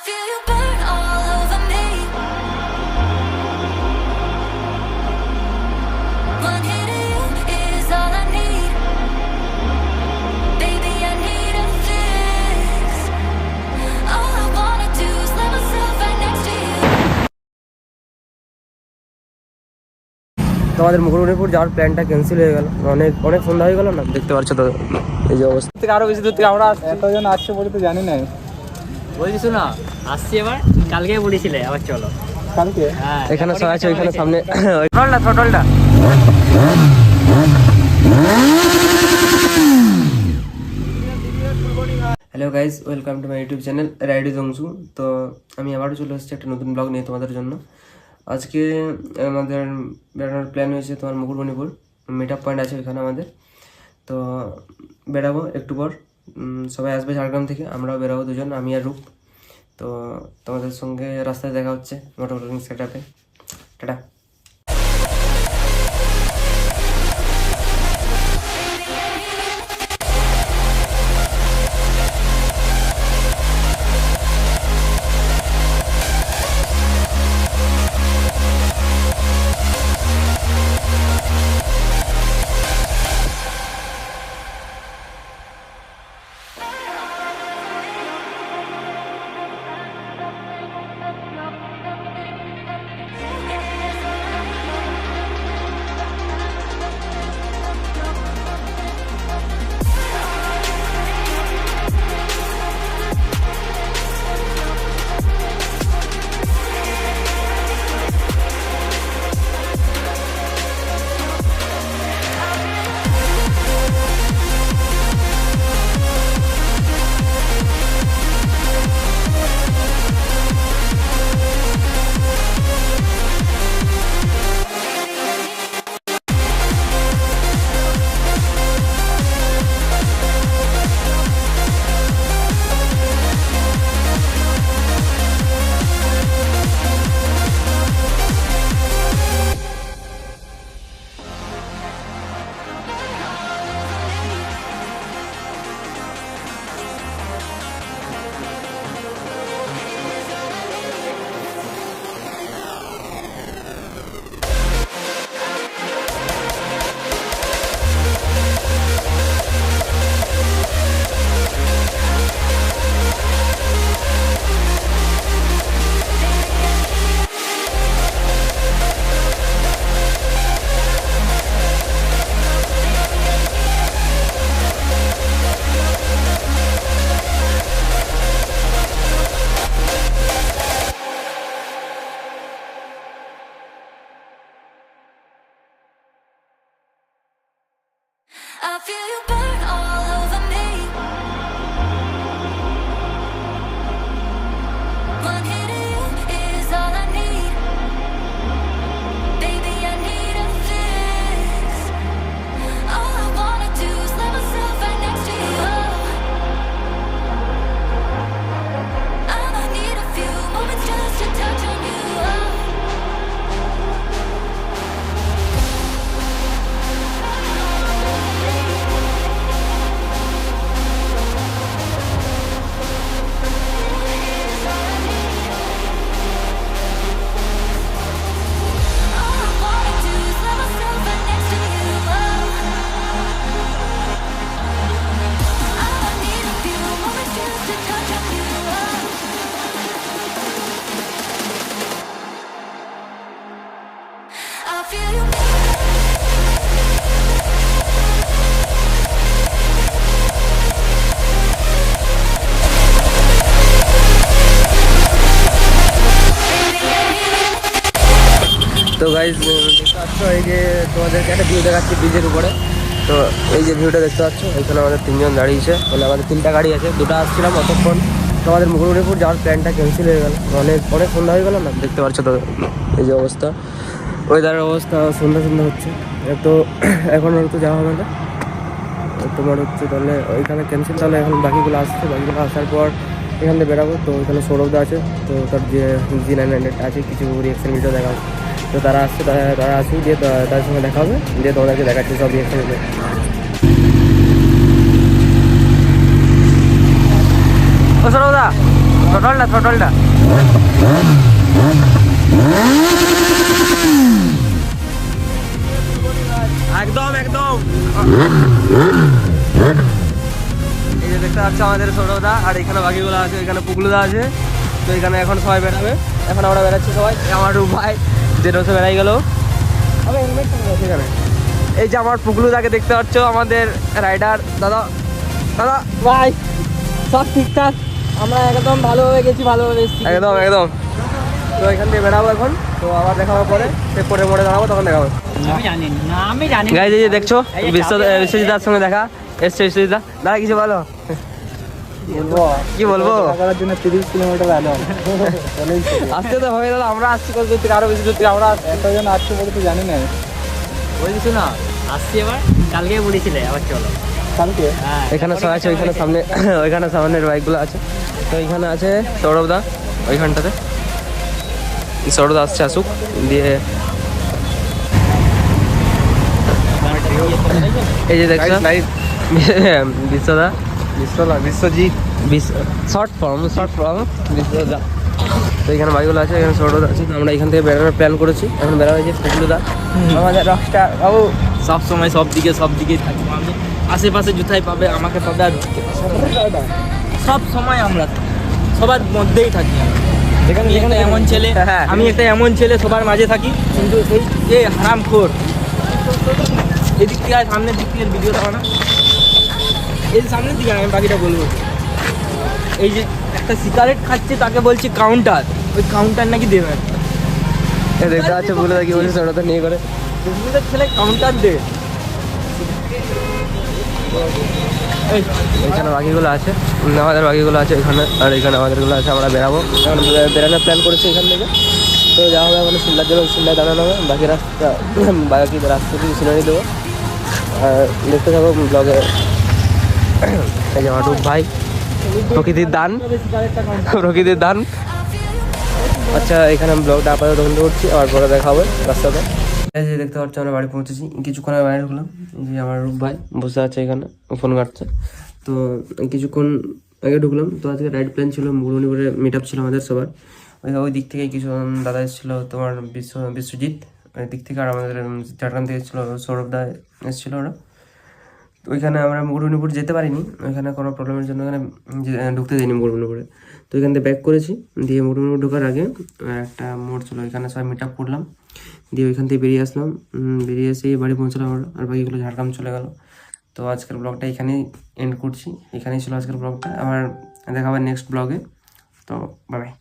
feel you burn all over me. One hit of you is all I need. Baby, I need a fix. All I wanna do is let myself right next to you. তোমাদের মুকুটমণিপুর যাওয়ার প্ল্যানটা cancel হয়ে গেল। অনেক অনেক সন্ধ্যা হয়ে গেল না, দেখতে পাচ্ছ তো এই যে অবস্থা। থেকে আরো বেশি দূর থেকে আমরা এতজন আসছে বলে তো জানি না। বলছিস না আসছি এবার, কালকে বলেছিলে আবার চলো কালকে এখানে সবাই আছে, ওইখানে সামনে থ্রটলটা hello guys, welcome to my YouTube channel রাইডি জংসু। তো আমি আবারও চলে এসেছি একটা নতুন ব্লগ নিয়ে তোমাদের জন্য। আজকে আমাদের বেড়ানোর প্ল্যান হয়েছে তোমার মুকুটমণিপুর মিট আপ পয়েন্ট আছে ওইখানে আমাদের। তো বেরাবো একটু পর, সবাই আসবে ঝাড়গ্রাম থেকে, আমরাও বেরাবো দুজন, আমি আর রূপ। তো তোমাদের সঙ্গে রাস্তায় দেখা হচ্ছে মোটর ব্লগিং সেট আপে। Tata. I feel you burn all over me. One hit of you is all I need. Baby, I need a fix. All I wanna do is let myself right next to you. I'ma need a few moments just to touch on you. তো guys দেখতে পাচ্ছ, এই যে তোমাদেরকে একটা view দেখাচ্ছি ব্রিজের উপরে। তো এই যে ভিউটা দেখতে পাচ্ছ, এখানে আমাদের তিনজন দাঁড়িয়েছে, মানে আমাদের তিনটা গাড়ি আছে, দুটো আসছিলাম অতক্ষণ। তো আমাদের মুকুটমণিপুর যাওয়ার প্ল্যানটা ক্যান্সেল হয়ে গেল। অনেক অনেক সন্ধ্যা হয়ে গেল না, দেখতে পাচ্ছ তো এই যে অবস্থা, ওয়েদারের অবস্থা, সন্ধ্যা সন্ধ্যা হচ্ছে। তো এখন আর তো যাওয়া হবে না তোমার হচ্ছে, তাহলে ওইখানে ক্যান্সেল। তাহলে এখন বাকিগুলো আসছে, বাকিগুলো আসার পর এখান থেকে বেরাবো। তো এখানে সৌরভদা আছে, তো তার যে G900 আছে, কিছু রিয়াকশন ভিডিও দেখা হচ্ছে। তো তারা আসছে, তারা আসুক, দিয়ে তাদের সঙ্গে দেখা হবে, দিয়ে তোমাদেরকে দেখাচ্ছি সব রিয়াকশন ভিডিও। ও সৌরভদা থ্রটলটা একদম এই যে দেখতে পাচ্ছ আমাদের ছোটদা, আর এখানে বাকিগুলো আছে, এখানে পুকলুদা আছে। তো এখানে এখন সবাই বেরাবে, এখন আমরা বেরাচ্ছি সবাই। আমার রূপ ভাই যে রোজে বেড়াই গেল, এখানে এই যে আমার পুকলুদাকে দেখতে পাচ্ছ, আমাদের রাইডার দাদা ভাই সব ঠিকঠাক, আমরা একদম ভালোভাবে গেছি, ভালোভাবে এসেছি। একদম। তো এখান থেকে বেরাবো এখন, তো আবার দেখা হবে পরে, সে পরে মোড়ে দাঁড়াবো, তখন দেখা হবে। আমি জানি গাইজ এই যে দেখছো বিশ্বজিৎদার সঙ্গে দেখা এসছে। বিশ্বজিৎদা দাদা কিছু বলো, কি বলবো? করার জন্য 30 কিলোমিটার এলাম। আসতে তো হবে দাদা, আমরা আসছি কত দূর থেকে, আরো বেশি দূর থেকে আমরা আসছি। এতজন আসছে বলে তো জানি না। বলে দিছো না আসছি এবার, কালকে বলেছিলে আবার চলো। কালকে হ্যাঁ এখানে সবাই আছে, ওইখানে সামনে ওইখানে সামনের বাইকগুলো আছে। তো এইখানে আছে সৌরভদা, ওইখানটাতে সৌরভদা আসছে, আসুক দিয়ে। এই যে দেখছো বিশ্বজিৎ শর্ট ফর্ম বিশ্বদা। তো এখানে বাইকগুলো আছে, এখানে সৌরভদা আছে। আমরা এখান থেকে বেরোনোর প্ল্যান করেছি, এখন বেরোনো হয়েছে পুকলুদা আমাদের রকস্টার বাবু। সব সময় সব দিকে থাকবো আমি, আশেপাশে জুতাই পাবে, আমাকে পাবে, আর সব সময় আমরা সবার মধ্যেই থাকি। আমি একটা এমন ছেলে, হ্যাঁ। আমি একটা এমন ছেলে সবার মাঝে থাকি, কিন্তু এই হারামখোর এদিক থেকে আর সামনের দিক থেকে ভিডিওটা বানা, এই সামনের দিকে আমি বাকিটা বলবো। এই যে একটা সিগারেট খাচ্ছে, তাকে বলছি কাউন্টার, ওই কাউন্টার নাকি দেবে। দেখতে পাচ্ছ পুকলুদা কি বলছে সৌরভদা নিয়ে করে। দুপুরের ছেলে কাউন্টার দে। এখানে বাকিগুলো আছে, আমাদের বাকিগুলো আছে এখানে, আর এখানে আমাদেরগুলো আছে। আমরা বেরাবো, এখন বেরানোর প্ল্যান করেছি এখান থেকে। তো যাওয়া হবে এখন সিমলার জন্য, সিমলায় দাঁড়ানো হবে। বাকি রাস্তা থেকে সিনারি দেবো, আর দেখতে থাকো ব্লগে। এই যে আমার রূপ ভাই, প্রকৃতির দান। আচ্ছা এখানে আমি ব্লগটা আপাতত বন্ধ করছি, আবার পরে দেখা হবে রাস্তাতে। এই যে দেখতে পাচ্ছি আমরা বাড়ি পৌঁছেছি, কিছুক্ষণ আগে বাইরে ঢুকলাম। যে আমার রূপ ভাই বসে আছে এখানে, ফোন কাটছে। তো কিছুক্ষণ আগে ঢুকলাম। তো আজকে রাইড প্ল্যান ছিল, মুকুটমণিপুরে মিট আপ ছিল আমাদের সবার। ওই দিক থেকে কিছু দাদা এসেছিলো, তোমার বিশ্বজিৎ ওই দিক থেকে, আর আমাদের ঝাড়গ্রাম থেকে এসেছিলো সৌরভদা এসেছিলো ওরা। তো ওইখানে আমরা মুকুটমণিপুর যেতে পারিনি, ওইখানে কোনো প্রবলেমের জন্য ওখানে ঢুকতে যাইনি মুকুটমণিপুরে। তো ওইখান থেকে ব্যাক করেছি, দিয়ে মুকুটমণিপুর ঢোকার আগে একটা মোড় ছিল, ওইখানে সবাই মিট আপ করলাম। দিয়ে ওইখান থেকে বেরিয়ে আসলাম, বেরিয়ে এসে বাড়ি পৌঁছলাম আমরা, আর বাকিগুলো ঝাড়গ্রাম চলে গেল। তো আজকের ব্লগটা এখানেই এন্ড করছি, এখানেই ছিল আজকের ব্লগটা। আবার দেখা হবে নেক্সট ব্লগে। তো বাই।